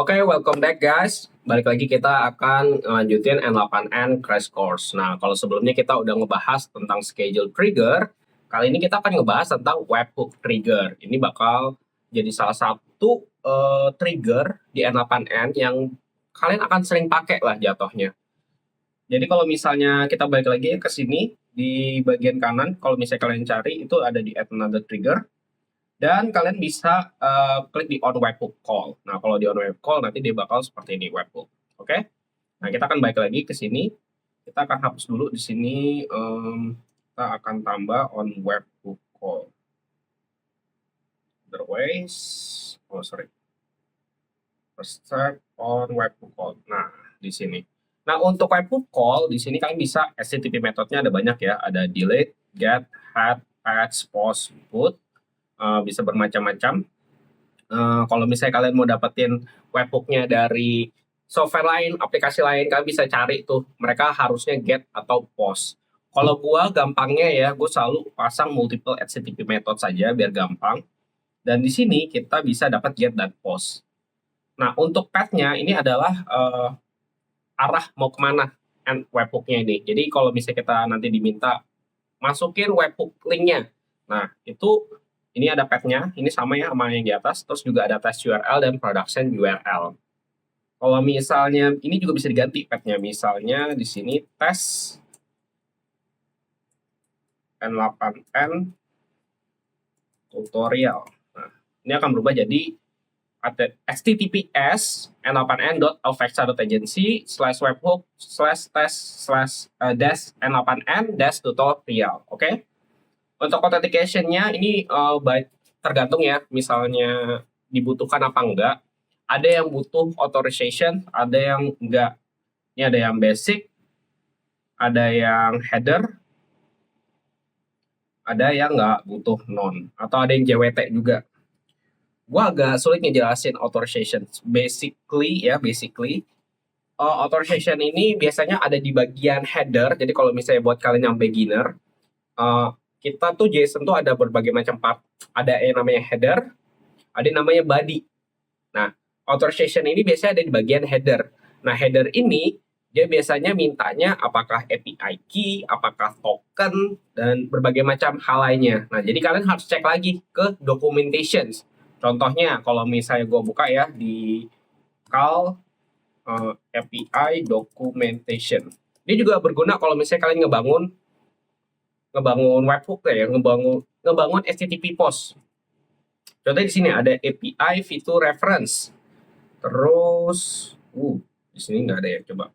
Oke, welcome back guys. Balik lagi kita akan lanjutin N8N Crash Course. Nah, kalau sebelumnya kita udah ngebahas tentang schedule trigger, kali ini kita akan ngebahas tentang webhook trigger. Ini bakal jadi salah satu trigger di N8N yang kalian akan sering pakai lah jatuhnya. Jadi kalau misalnya kita balik lagi ke sini, di bagian kanan, kalau misalnya kalian cari, itu ada di add another trigger. Dan kalian bisa klik di on webhook call. Nah, kalau di on webhook call nanti dia bakal seperti ini webhook. Oke? Nah, kita akan balik lagi ke sini. Kita akan hapus dulu di sini. Kita akan tambah on webhook call. Otherwise, oh sorry. First step on webhook call. Nah, di sini. Nah, untuk webhook call di sini kalian bisa HTTP metodenya ada banyak ya. Ada delete, get, add, patch, post, put. Bisa bermacam-macam. Kalau misalnya kalian mau dapetin webhooknya dari software lain, aplikasi lain, kalian bisa cari tuh. Mereka harusnya get atau post. Kalau gua gampangnya ya, gue selalu pasang multiple HTTP method saja biar gampang. Dan di sini kita bisa dapat get dan post. Nah, untuk path-nya ini adalah arah mau kemana webhooknya ini. Jadi kalau misalnya kita nanti diminta masukin webhook linknya, nah itu ini ada path-nya, ini sama ya sama yang di atas, terus juga ada test URL dan production URL. Kalau misalnya, ini juga bisa diganti path-nya, misalnya di sini tes N8N tutorial. Nah, ini akan berubah jadi https n8n.official.agency/webhook/test/n8n-tutorial. Oke? Untuk authentication-nya ini tergantung ya, misalnya dibutuhkan apa enggak. Ada yang butuh authorization, ada yang enggak. Ini ada yang basic, ada yang header, ada yang enggak butuh non, atau ada yang JWT juga. Gua agak sulit ngejelasin authorization. Basically, authorization ini biasanya ada di bagian header. Jadi kalau misalnya buat kalian yang beginner, kita tuh JSON tuh ada berbagai macam part. Ada yang namanya header, ada yang namanya body. Nah, authorization ini biasanya ada di bagian header. Nah, header ini dia biasanya mintanya apakah API key, apakah token, dan berbagai macam hal lainnya. Nah, jadi kalian harus cek lagi ke documentation. Contohnya, kalau misalnya gue buka ya di call API documentation. Ini juga berguna kalau misalnya kalian ngebangun webhook ya, ngebangun HTTP post. Contohnya di sini ada API feature reference. Terus, di sini nggak ada ya, coba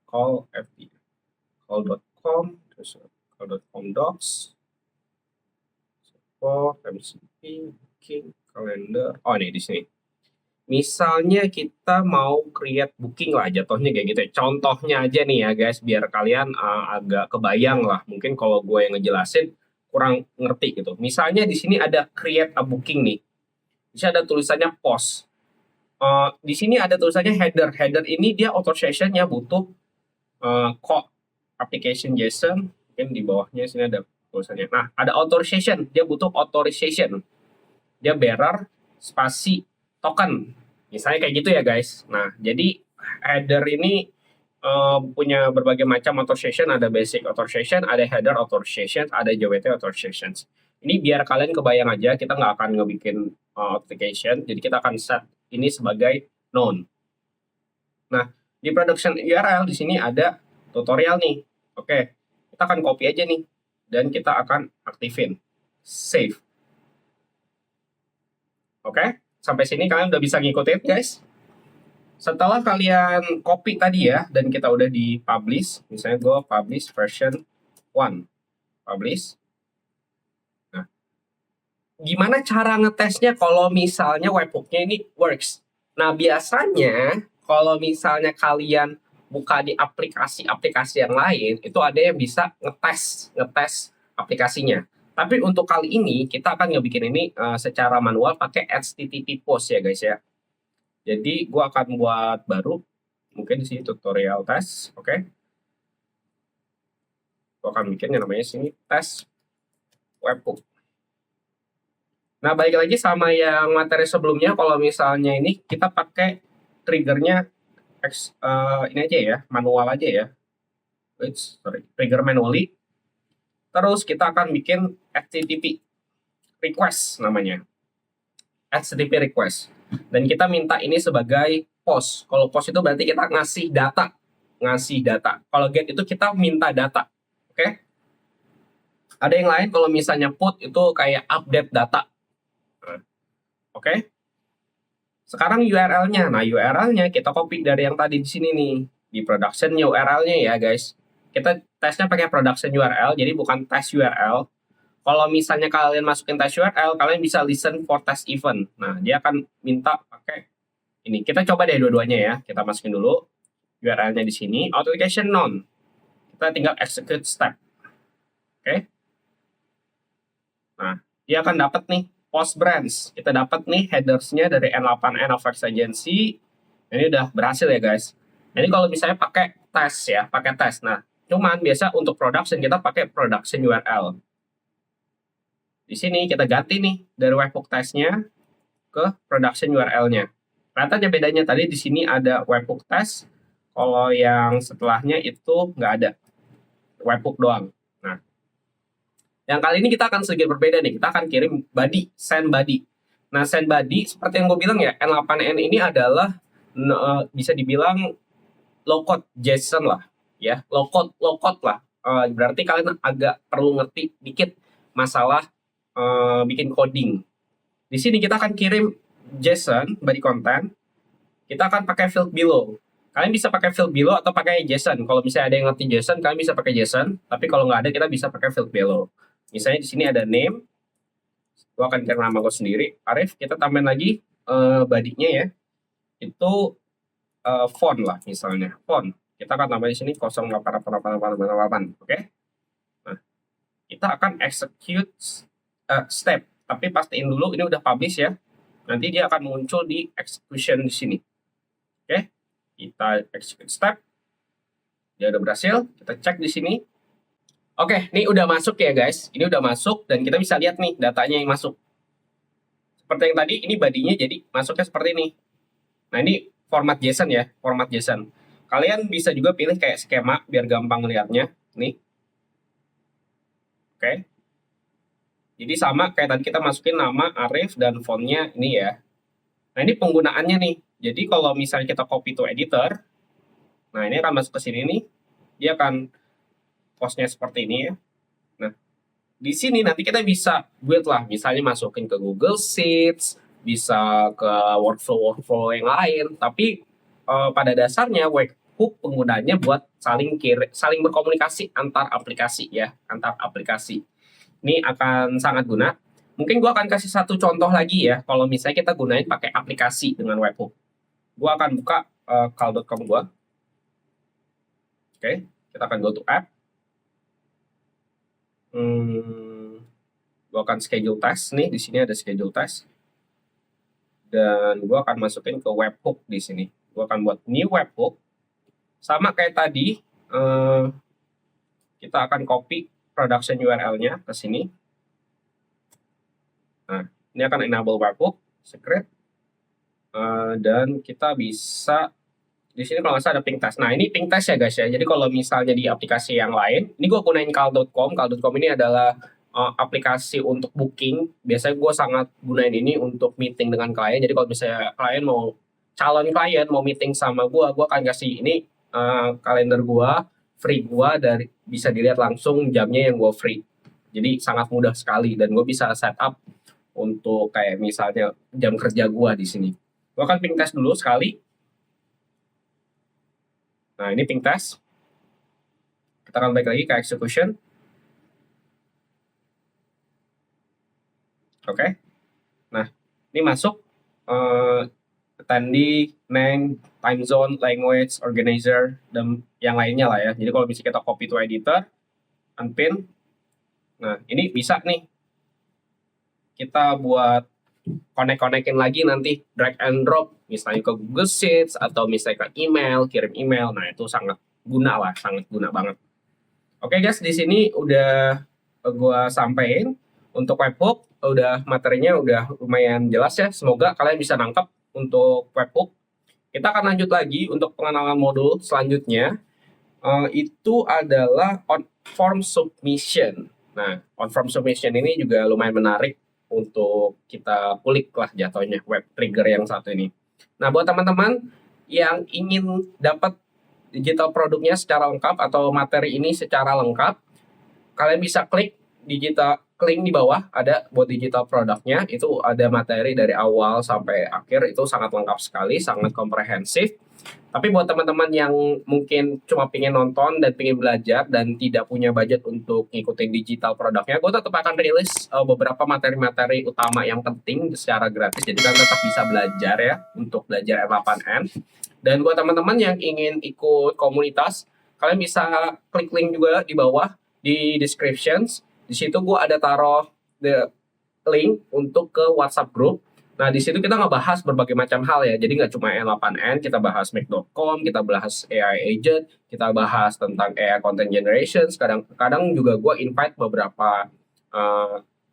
call API, call.com, terus call.com docs, support, MCP, booking, calendar. Oh ini di sini. Misalnya kita mau create booking lah jatuhnya kayak gitu ya. Contohnya aja nih ya guys, biar kalian agak kebayang lah. Mungkin kalau gue yang ngejelasin kurang ngerti gitu. Misalnya di sini ada create a booking nih. Di sini ada tulisannya post. Di sini ada tulisannya header. Header ini dia authorization-nya butuh kok application JSON. Mungkin di bawahnya sini ada tulisannya. Nah, ada authorization. Dia butuh authorization. Dia bearer spasi token. Misalnya kayak gitu ya guys. Nah, jadi header ini punya berbagai macam authorization, ada basic authorization, ada header authorization, ada JWT authorization. Ini biar kalian kebayang aja, kita nggak akan ngebikin authentication, jadi kita akan set ini sebagai known. Nah, di production URL di sini ada tutorial nih. Oke, kita akan copy aja nih, dan kita akan aktifin, save. Oke, sampai sini kalian udah bisa ngikutin guys. Setelah kalian copy tadi ya, dan kita udah di publish, misalnya gue publish version 1, publish. Nah, gimana cara ngetesnya kalau misalnya webhooknya ini works? Nah, biasanya kalau misalnya kalian buka di aplikasi-aplikasi yang lain, itu ada yang bisa ngetes aplikasinya. Tapi untuk kali ini, kita akan ngebikin ini secara manual pakai HTTP post ya guys ya. Jadi gue akan buat baru, mungkin di sini tutorial test, oke. Gue akan bikin yang namanya sini tes webhook. Nah, balik lagi sama yang materi sebelumnya, kalau misalnya ini kita pakai triggernya ini aja ya, manual aja ya. Trigger manually. Terus kita akan bikin HTTP request namanya. HTTP request. Dan kita minta ini sebagai post. Kalau post itu berarti kita ngasih data. Kalau get itu kita minta data. Oke? Ada yang lain kalau misalnya put itu kayak update data. Oke? Sekarang URL-nya. Nah, URL-nya kita copy dari yang tadi di sini nih. Di production URL-nya ya, guys. Kita tesnya pakai production URL, jadi bukan test URL. Kalau misalnya kalian masukin test URL, kalian bisa listen for test event. Nah, dia akan minta pakai ini. Kita coba deh dua-duanya ya. Kita masukin dulu URL-nya di sini. Authentication none. Kita tinggal execute step. Oke. Nah, dia akan dapat nih post branch. Kita dapat nih headers-nya dari N8N of Agency. Ini udah berhasil ya, guys. Ini kalau misalnya pakai test ya, pakai test. Nah, cuman biasa untuk production kita pakai production URL. Di sini kita ganti nih dari webhook test-nya ke production URL-nya. Ternyata bedanya tadi di sini ada webhook test, kalau yang setelahnya itu nggak ada. Webhook doang. Nah, yang kali ini kita akan sedikit berbeda nih. Kita akan kirim body, send body. Nah, send body seperti yang gue bilang ya, N8N ini adalah bisa dibilang low code JSON lah. Ya, low code lah. Berarti kalian agak perlu ngerti dikit masalah bikin coding. Di sini kita akan kirim JSON body content. Kita akan pakai field below. Kalian bisa pakai field below atau pakai JSON. Kalau misalnya ada yang ngerti JSON, kalian bisa pakai JSON. Tapi kalau nggak ada, kita bisa pakai field below. Misalnya di sini ada name. Gua akan kirim nama gue sendiri. Arif, kita tambahin lagi body-nya ya. Itu font lah misalnya. Font. Kita akan tambah di sini 088888. Oke? Nah, kita akan execute step. Tapi pastiin dulu ini udah publish ya. Nanti dia akan muncul di execution di sini. Oke? Kita execute step. Dia udah berhasil. Kita cek di sini. Oke, ini udah masuk ya guys. Ini udah masuk dan kita bisa lihat nih datanya yang masuk. Seperti yang tadi, ini body-nya jadi masuknya seperti ini. Nah, ini format JSON ya, format JSON. Kalian bisa juga pilih kayak skema biar gampang lihatnya. Nih. Oke. Jadi sama kayak tadi kita masukin nama Arif dan fontnya ini ya. Nah, ini penggunaannya nih. Jadi kalau misalnya kita copy to editor, nah ini akan masuk ke sini nih. Dia akan postnya seperti ini ya. Nah, di sini nanti kita bisa build lah. Misalnya masukin ke Google Sheets, bisa ke workflow yang lain. Tapi pada dasarnya webhook penggunanya buat saling berkomunikasi antar aplikasi ya, antar aplikasi. Ini akan sangat guna. Mungkin gue akan kasih satu contoh lagi ya, kalau misalnya kita gunain pakai aplikasi dengan webhook. Gue akan buka call.com gue. Oke, kita akan go to app. Gue akan schedule test nih, di sini ada schedule test. Dan gue akan masukin ke webhook di sini. Gue akan buat new webhook. Sama kayak tadi, kita akan copy production URL-nya ke sini. Nah, ini akan enable webhook, secret. Dan kita bisa, di sini kalau nggak salah ada ping test. Nah, ini ping test ya guys ya. Jadi kalau misalnya di aplikasi yang lain, ini gue gunain call.com. Call.com ini adalah aplikasi untuk booking. Biasanya gue sangat gunain ini untuk meeting dengan klien. Jadi kalau misalnya calon klien mau meeting sama gue akan kasih ini kalender gue, free gue, dari bisa dilihat langsung jamnya yang gue free. Jadi sangat mudah sekali dan gue bisa setup untuk kayak misalnya jam kerja gue di sini. Gue akan ping test dulu sekali. Nah, ini ping test. Kita akan balik lagi ke execution. Oke. Nah, ini masuk attendee, name, time zone, language, organizer, dan yang lainnya lah ya. Jadi kalau misalnya kita copy to editor, unpin. Nah, ini bisa nih. Kita buat connect-connectin lagi nanti, drag and drop, misalnya ke Google Sheets, atau misalnya ke email, kirim email. Nah, itu sangat guna lah, sangat guna banget. Oke guys, di sini udah gua sampein untuk webhook, materinya udah lumayan jelas ya. Semoga kalian bisa nangkep untuk webhook. Kita akan lanjut lagi untuk pengenalan modul selanjutnya. Itu adalah on form submission. Nah, on form submission ini juga lumayan menarik untuk kita kulik lah jatuhnya, web trigger yang satu ini. Nah, buat teman-teman yang ingin dapat digital produknya secara lengkap atau materi ini secara lengkap, kalian bisa klik link di bawah, ada buat digital produknya, itu ada materi dari awal sampai akhir, itu sangat lengkap sekali, sangat komprehensif. Tapi buat teman-teman yang mungkin cuma pengen nonton dan pengen belajar dan tidak punya budget untuk ngikutin digital produknya, gue tetap akan rilis beberapa materi-materi utama yang penting secara gratis. Jadi kalian tetap bisa belajar ya, untuk belajar R8N. Dan buat teman-teman yang ingin ikut komunitas, kalian bisa klik link juga di bawah di descriptions. Di situ gue ada taruh the link untuk ke WhatsApp group. Nah, di situ kita ngebahas berbagai macam hal ya. Jadi nggak cuma N8N, kita bahas Make.com, kita bahas AI agent, kita bahas tentang AI content generation. Kadang juga gue invite beberapa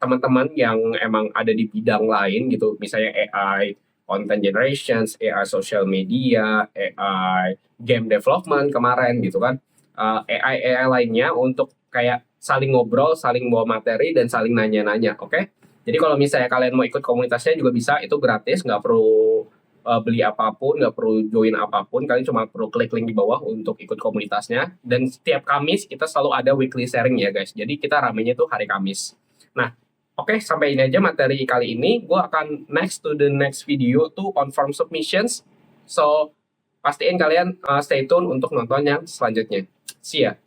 teman-teman yang emang ada di bidang lain gitu. Misalnya AI content generation, AI social media, AI game development kemarin gitu kan. AI lainnya untuk kayak saling ngobrol, saling bawa materi, dan saling nanya-nanya, oke? Jadi kalau misalnya kalian mau ikut komunitasnya juga bisa, itu gratis, nggak perlu beli apapun, nggak perlu join apapun, kalian cuma perlu klik link di bawah untuk ikut komunitasnya. Dan setiap Kamis kita selalu ada weekly sharing ya guys, jadi kita ramenya tuh hari Kamis. Nah, oke, sampai ini aja materi kali ini. Gue akan next to the next video tuh on form submissions. So, pastiin kalian stay tune untuk nonton yang selanjutnya. See ya!